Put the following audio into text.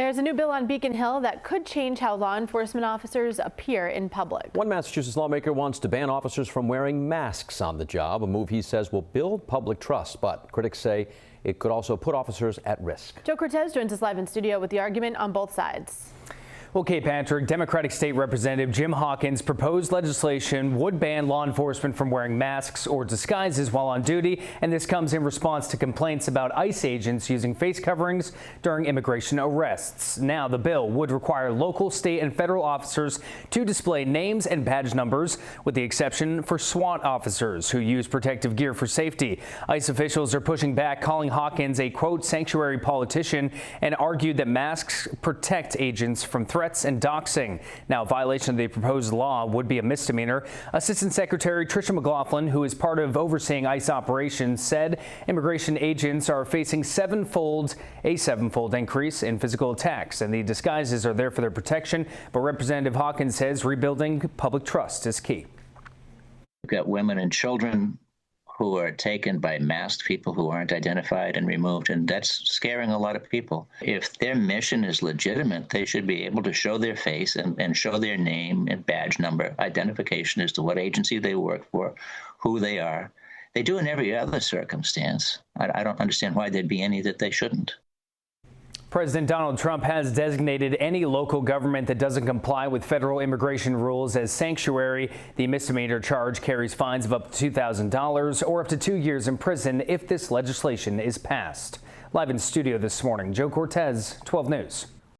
There's a new bill on Beacon Hill that could change how law enforcement officers appear in public. One Massachusetts lawmaker wants to ban officers from wearing masks on the job, a move he says will build public trust, but critics say it could also put officers at risk. Joe Cortez joins us live in studio with the argument on both sides. Well, Kate Patrick, Democratic State Representative Jim Hawkins' proposed legislation would ban law enforcement from wearing masks or disguises while on duty, and this comes in response to complaints about ICE agents using face coverings during immigration arrests. Now, the bill would require local, state, and federal officers to display names and badge numbers, with the exception for SWAT officers who use protective gear for safety. ICE officials are pushing back, calling Hawkins a, quote, sanctuary politician, and argued that masks protect agents from threats and doxing. Now, violation of the proposed law would be a misdemeanor. Assistant Secretary Tricia McLaughlin, who is part of overseeing ICE operations, said immigration agents are facing a sevenfold increase in physical attacks, and the disguises are there for their protection. But Representative Hawkins says rebuilding public trust is key. We've got women and children who are taken by masked people who aren't identified and removed, and that's scaring a lot of people. If their mission is legitimate, they should be able to show their face and show their name and badge number, identification as to what agency they work for, who they are. They do in every other circumstance. I don't understand why there'd be any that they shouldn't. President Donald Trump has designated any local government that doesn't comply with federal immigration rules as sanctuary. The misdemeanor charge carries fines of up to $2,000 or up to 2 years in prison if this legislation is passed. Live in studio this morning, Joe Cortez, 12 News.